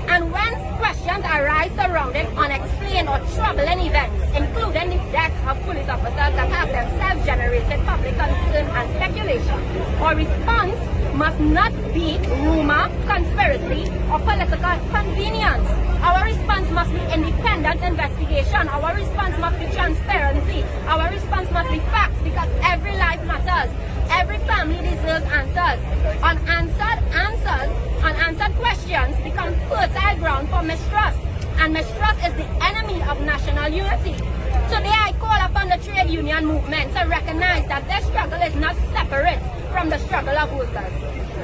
S1: And when questions arise surrounding unexplained or troubling events, including the deaths of police officers that have themselves generated public concern and speculation, our response must not be rumor, conspiracy, or political convenience. Our response must be independent investigation. Our response must be transparency. Our response must be facts, because every life matters. Every family deserves answers. Unanswered questions become fertile ground for mistrust. And mistrust is the enemy of national unity. Today I call upon the trade union movement to recognize that their struggle is not separate from the struggle of workers.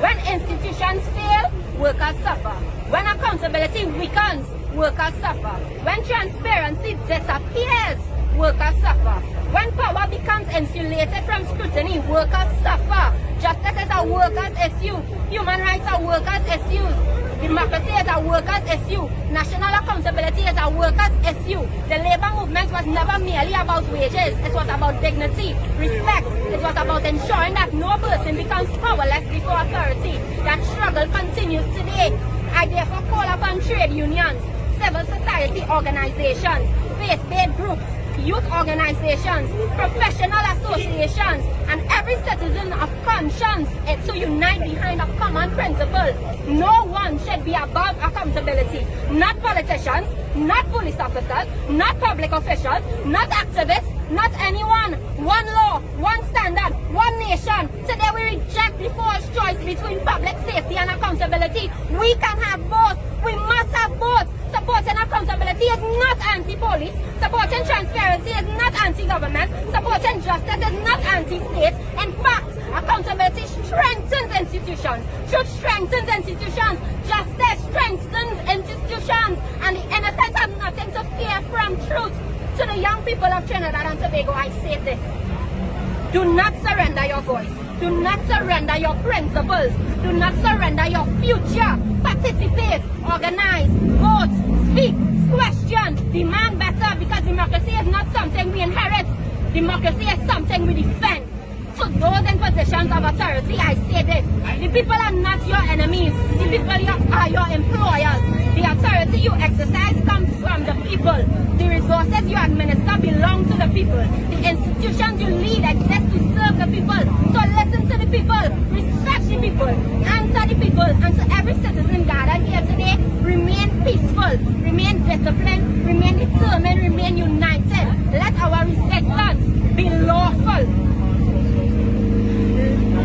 S1: When institutions fail, workers suffer. When accountability weakens, workers suffer. When transparency disappears, workers suffer. When power becomes insulated from scrutiny, workers suffer. Justice is a workers' issue. Human rights are workers' issues. Democracy is a workers' issue. National accountability is a workers' issue. The labor movement was never merely about wages. It was about dignity, respect. It was about ensuring that no person becomes powerless before authority. That struggle continues today. I therefore call upon trade unions, civil society organizations, faith-based groups, youth organizations, professional associations, and every citizen of conscience to unite behind a common principle. No one should be above accountability. Not politicians, not police officers, not public officials, not activists, not anyone. One law, one standard, one nation. Today we reject the false choice between public safety and accountability. We can have both. We must have both. Supporting accountability is not anti-police. Supporting transparency is not anti-government. Supporting justice is not anti-state. In fact, accountability strengthens institutions. Truth strengthens institutions. Justice strengthens institutions. And the innocent have nothing to fear from truth. To the young people of Trinidad and Tobago, I say this. Do not surrender your voice. Do not surrender your principles. Do not surrender your future. Participate, organize, vote, speak, question, demand better, because democracy is not something we inherit. Democracy is something we defend. To those in positions of authority, I say this. The people are not your enemies. The people are your employers. The authority you exercise comes from the people. The resources you administer belong to the people. The institutions you lead exist to serve the people. So listen to the people, respect the people, answer the people, and to every citizen gathered here today, remain peaceful, remain disciplined, remain determined, remain united. Let our resistance be lawful.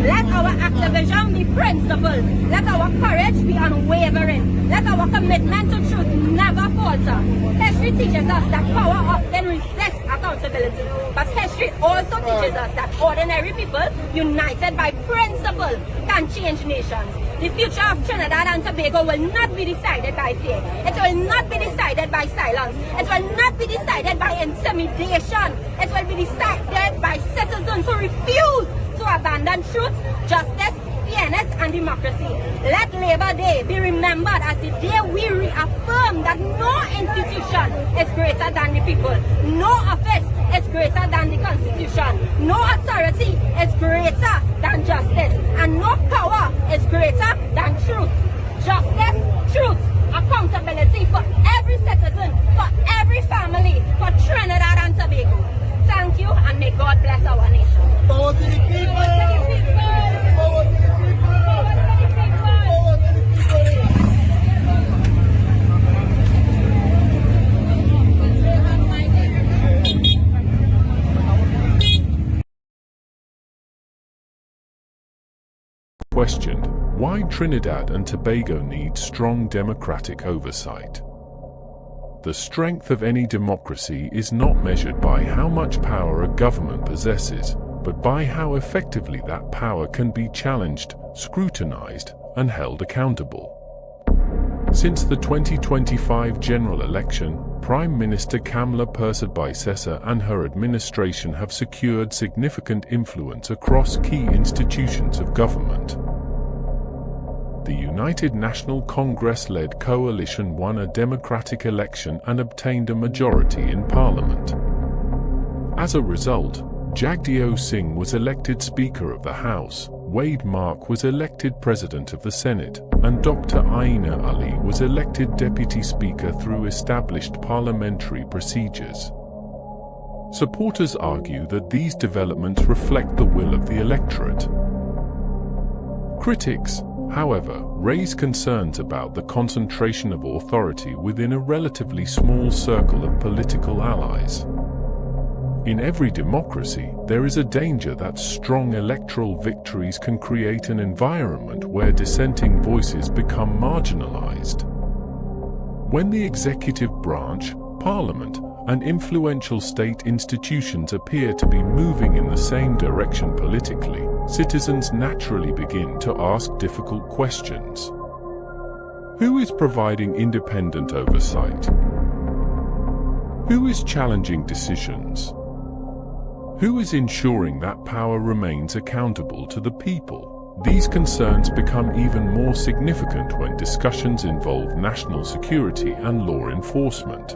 S1: Let our activism be principled. Let our courage be unwavering. Let our commitment to truth never falter. History teaches us that power often resists accountability. But history also teaches us that ordinary people, united by principle, can change nations. The future of Trinidad and Tobago will not be decided by fear. It will not be decided by silence. It will not be decided by intimidation. It will be decided by citizens who refuse to abandon truth, justice, fairness, and democracy. Let Labor Day be remembered as the day we reaffirm that no institution is greater than the people. No office is greater than the Constitution. No authority is greater than justice. And no power is greater than truth. Justice, truth, accountability for every citizen, for every family, for Trinidad and Tobago. Thank you, and may God bless our nation.
S10: Power to the people! Power to the people! Power to the people! Power to the people!
S11: Questioned why Trinidad and Tobago need strong democratic oversight. The strength of any democracy is not measured by how much power a government possesses, but by how effectively that power can be challenged, scrutinized, and held accountable. Since the 2025 general election, Prime Minister Kamla Persad-Bisesa and her administration have secured significant influence across key institutions of government. The United National Congress-led coalition won a democratic election and obtained a majority in Parliament. As a result, Jagdeo Singh was elected Speaker of the House, Wade Mark was elected President of the Senate, and Dr. Aina Ali was elected Deputy Speaker through established parliamentary procedures. Supporters argue that these developments reflect the will of the electorate. Critics, however, raise concerns about the concentration of authority within a relatively small circle of political allies. In every democracy, there is a danger that strong electoral victories can create an environment where dissenting voices become marginalized. When the executive branch, parliament, and influential state institutions appear to be moving in the same direction politically, citizens naturally begin to ask difficult questions. Who is providing independent oversight? Who is challenging decisions? Who is ensuring that power remains accountable to the people? These concerns become even more significant when discussions involve national security and law enforcement.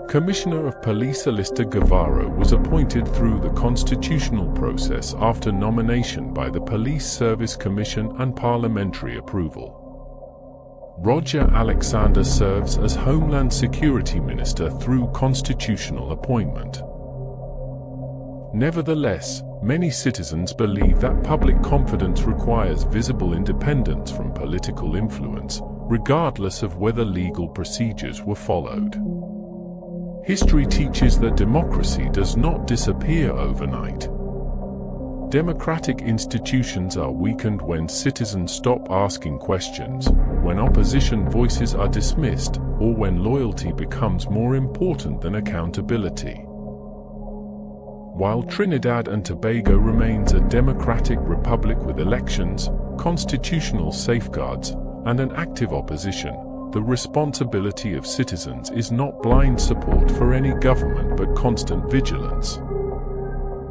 S11: Commissioner of Police Allyssa Guevara was appointed through the constitutional process after nomination by the Police Service Commission and parliamentary approval. Roger Alexander serves as Homeland Security Minister through constitutional appointment. Nevertheless, many citizens believe that public confidence requires visible independence from political influence, regardless of whether legal procedures were followed. History teaches that democracy does not disappear overnight. Democratic institutions are weakened when citizens stop asking questions, when opposition voices are dismissed, or when loyalty becomes more important than accountability. While Trinidad and Tobago remains a democratic republic with elections, constitutional safeguards, and an active opposition, the responsibility of citizens is not blind support for any government but constant vigilance.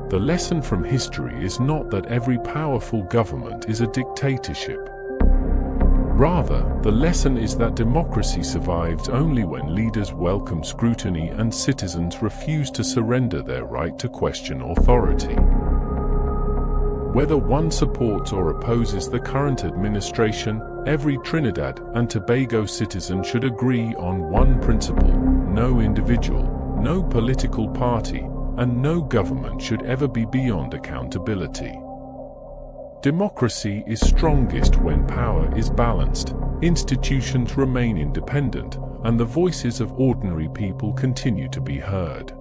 S11: The lesson from history is not that every powerful government is a dictatorship. Rather, the lesson is that democracy survives only when leaders welcome scrutiny and citizens refuse to surrender their right to question authority. Whether one supports or opposes the current administration, every Trinidad and Tobago citizen should agree on one principle: no individual, no political party, and no government should ever be beyond accountability. Democracy is strongest when power is balanced, institutions remain independent, and the voices of ordinary people continue to be heard.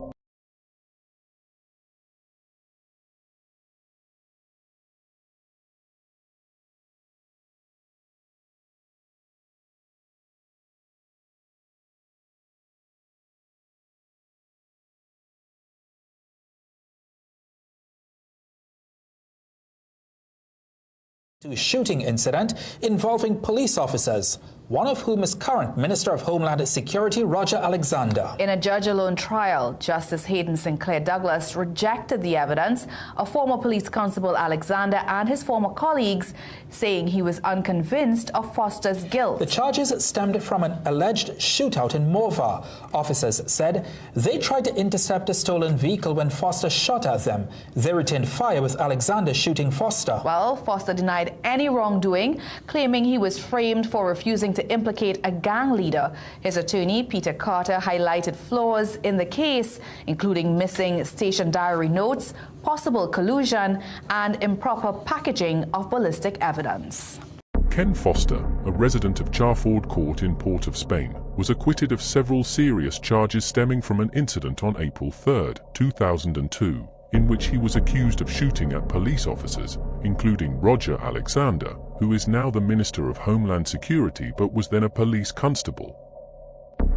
S12: To a shooting incident involving police officers, one of whom is current Minister of Homeland Security Roger Alexander.
S13: In a judge-alone trial, Justice Hayden Sinclair Douglas rejected the evidence of former police constable Alexander and his former colleagues, saying he was unconvinced of Foster's guilt.
S12: The charges stemmed from an alleged shootout in Morva. Officers said they tried to intercept a stolen vehicle when Foster shot at them. They returned fire with Alexander shooting Foster.
S13: Well, Foster denied any wrongdoing, claiming he was framed for refusing to implicate a gang leader. His attorney, Peter Carter, highlighted flaws in the case, including missing station diary notes, possible collusion, and improper packaging of ballistic evidence.
S11: Ken Foster, a resident of Charford Court in Port of Spain, was acquitted of several serious charges stemming from an incident on April 3, 2002, in which he was accused of shooting at police officers, including Roger Alexander, who is now the Minister of Homeland Security but was then a police constable.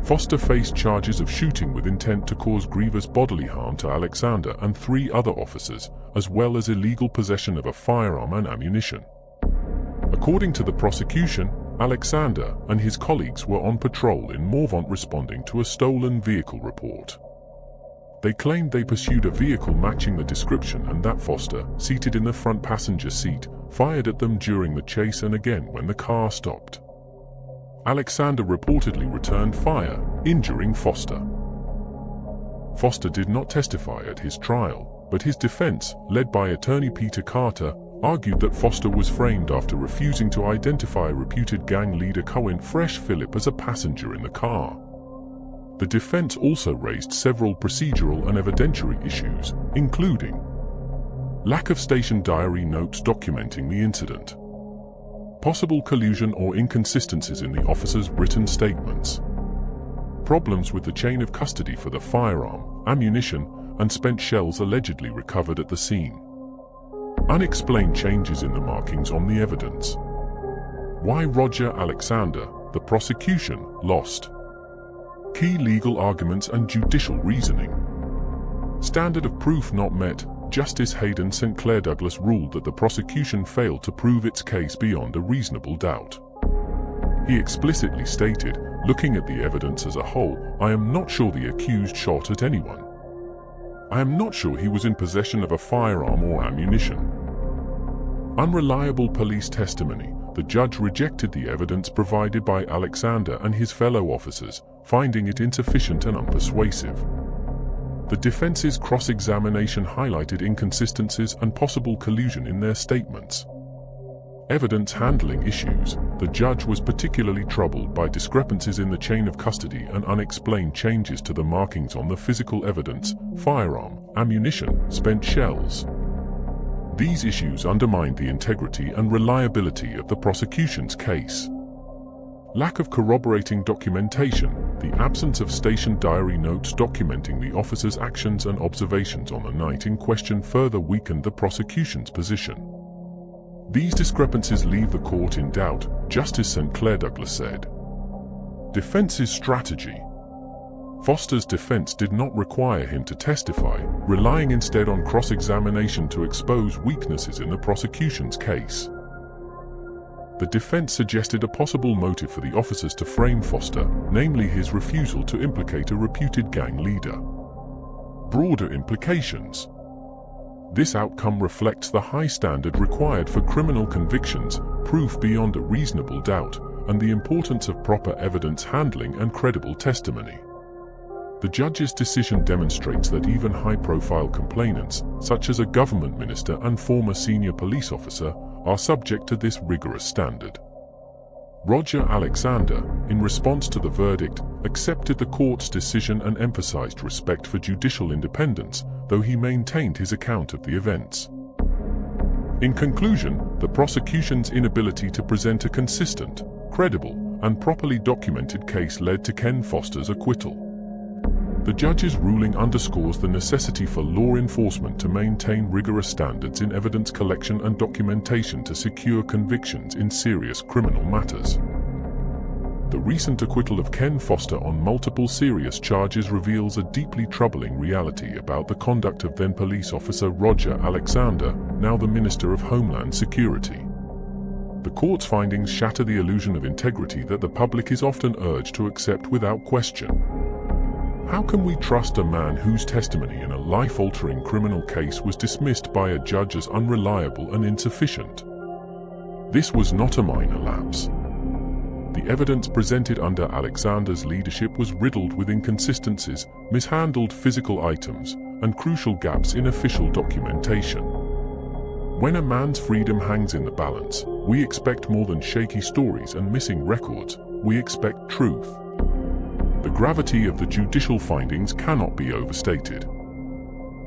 S11: Foster faced charges of shooting with intent to cause grievous bodily harm to Alexander and 3 other officers, as well as illegal possession of a firearm and ammunition. According to the prosecution, Alexander and his colleagues were on patrol in Morvant responding to a stolen vehicle report. They claimed they pursued a vehicle matching the description and that Foster, seated in the front passenger seat, fired at them during the chase and again when the car stopped. Alexander reportedly returned fire, injuring Foster. Foster did not testify at his trial, but his defense, led by attorney Peter Carter, argued that Foster was framed after refusing to identify reputed gang leader Allyssa Phillip as a passenger in the car. The defense also raised several procedural and evidentiary issues, including lack of station diary notes documenting the incident, possible collusion or inconsistencies in the officers' written statements, problems with the chain of custody for the firearm, ammunition, and spent shells allegedly recovered at the scene, unexplained changes in the markings on the evidence, why Roger Alexander, the prosecution, lost, key legal arguments and judicial reasoning. Standard of proof not met. Justice Hayden St. Clair Douglas ruled that the prosecution failed to prove its case beyond a reasonable doubt. He explicitly stated, looking at the evidence as a whole, I am not sure the accused shot at anyone. I am not sure he was in possession of a firearm or ammunition. Unreliable police testimony. The judge rejected the evidence provided by Alexander and his fellow officers, finding it insufficient and unpersuasive. The defense's cross-examination highlighted inconsistencies and possible collusion in their statements. Evidence handling issues. The judge was particularly troubled by discrepancies in the chain of custody and unexplained changes to the markings on the physical evidence, firearm, ammunition, spent shells. These issues undermined the integrity and reliability of the prosecution's case. Lack of corroborating documentation. The absence of station diary notes documenting the officer's actions and observations on the night in question further weakened the prosecution's position. These discrepancies leave the court in doubt, Justice St. Clair Douglas said. Defense's strategy. Foster's defense did not require him to testify, relying instead on cross-examination to expose weaknesses in the prosecution's case. The defense suggested a possible motive for the officers to frame Foster, namely his refusal to implicate a reputed gang leader. Broader implications. This outcome reflects the high standard required for criminal convictions, proof beyond a reasonable doubt, and the importance of proper evidence handling and credible testimony. The judge's decision demonstrates that even high-profile complainants, such as a government minister and former senior police officer, are subject to this rigorous standard. Roger Alexander, in response to the verdict, accepted the court's decision and emphasized respect for judicial independence, though he maintained his account of the events. In conclusion, the prosecution's inability to present a consistent, credible, and properly documented case led to Ken Foster's acquittal. The judge's ruling underscores the necessity for law enforcement to maintain rigorous standards in evidence collection and documentation to secure convictions in serious criminal matters. The recent acquittal of Ken Foster on multiple serious charges reveals a deeply troubling reality about the conduct of then police officer Roger Alexander, now the Minister of Homeland Security. The court's findings shatter the illusion of integrity that the public is often urged to accept without question. How can we trust a man whose testimony in a life-altering criminal case was dismissed by a judge as unreliable and insufficient? This was not a minor lapse. The evidence presented under Alexander's leadership was riddled with inconsistencies, mishandled physical items, and crucial gaps in official documentation. When a man's freedom hangs in the balance, we expect more than shaky stories and missing records. We expect truth. The gravity of the judicial findings cannot be overstated.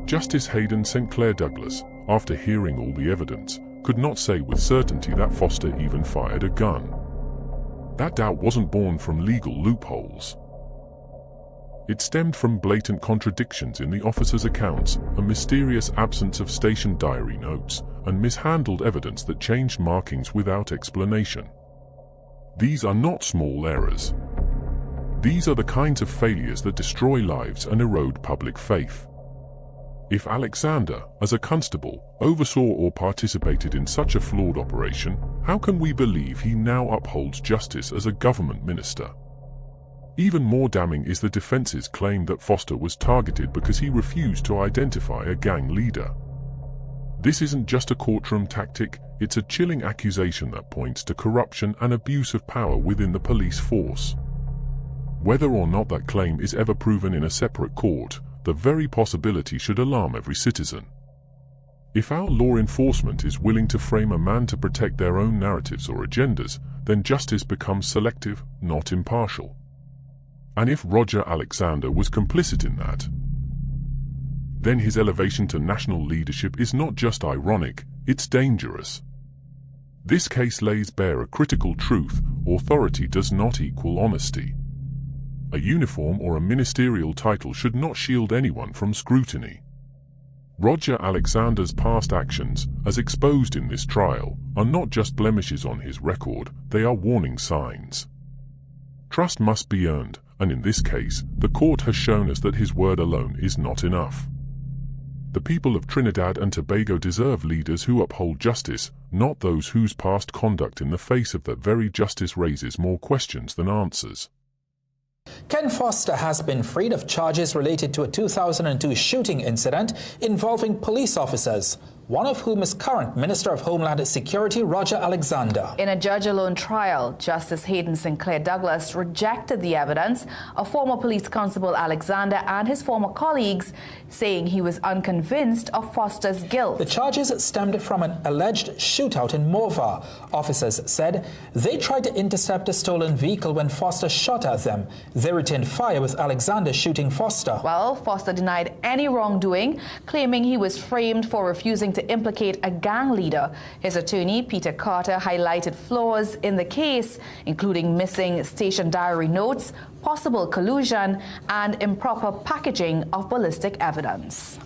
S11: Justice Hayden St. Clair Douglas, after hearing all the evidence, could not say with certainty that Foster even fired a gun. That doubt wasn't born from legal loopholes. It stemmed from blatant contradictions in the officers' accounts, a mysterious absence of station diary notes, and mishandled evidence that changed markings without explanation. These are not small errors. These are the kinds of failures that destroy lives and erode public faith. If Alexander, as a constable, oversaw or participated in such a flawed operation, how can we believe he now upholds justice as a government minister? Even more damning is the defense's claim that Foster was targeted because he refused to identify a gang leader. This isn't just a courtroom tactic, it's a chilling accusation that points to corruption and abuse of power within the police force. Whether or not that claim is ever proven in a separate court, the very possibility should alarm every citizen. If our law enforcement is willing to frame a man to protect their own narratives or agendas, then justice becomes selective, not impartial. And if Roger Alexander was complicit in that, then his elevation to national leadership is not just ironic, it's dangerous. This case lays bare a critical truth: authority does not equal honesty. A uniform or a ministerial title should not shield anyone from scrutiny. Roger Alexander's past actions, as exposed in this trial, are not just blemishes on his record, they are warning signs. Trust must be earned, and in this case, the court has shown us that his word alone is not enough. The people of Trinidad and Tobago deserve leaders who uphold justice, not those whose past conduct in the face of that very justice raises more questions than answers.
S12: Ken Foster has been freed of charges related to a 2002 shooting incident involving police officers, one of whom is current Minister of Homeland Security Roger Alexander.
S13: In a judge-alone trial, Justice Hayden Sinclair Douglas rejected the evidence of former police constable Alexander and his former colleagues, saying he was unconvinced of Foster's guilt.
S12: The charges stemmed from an alleged shootout in Morva. Officers said they tried to intercept a stolen vehicle when Foster shot at them. They returned fire with Alexander shooting Foster.
S13: Well, Foster denied any wrongdoing, claiming he was framed for refusing to implicate a gang leader. His attorney, Peter Carter, highlighted flaws in the case, including missing station diary notes, possible collusion, and improper packaging of ballistic evidence.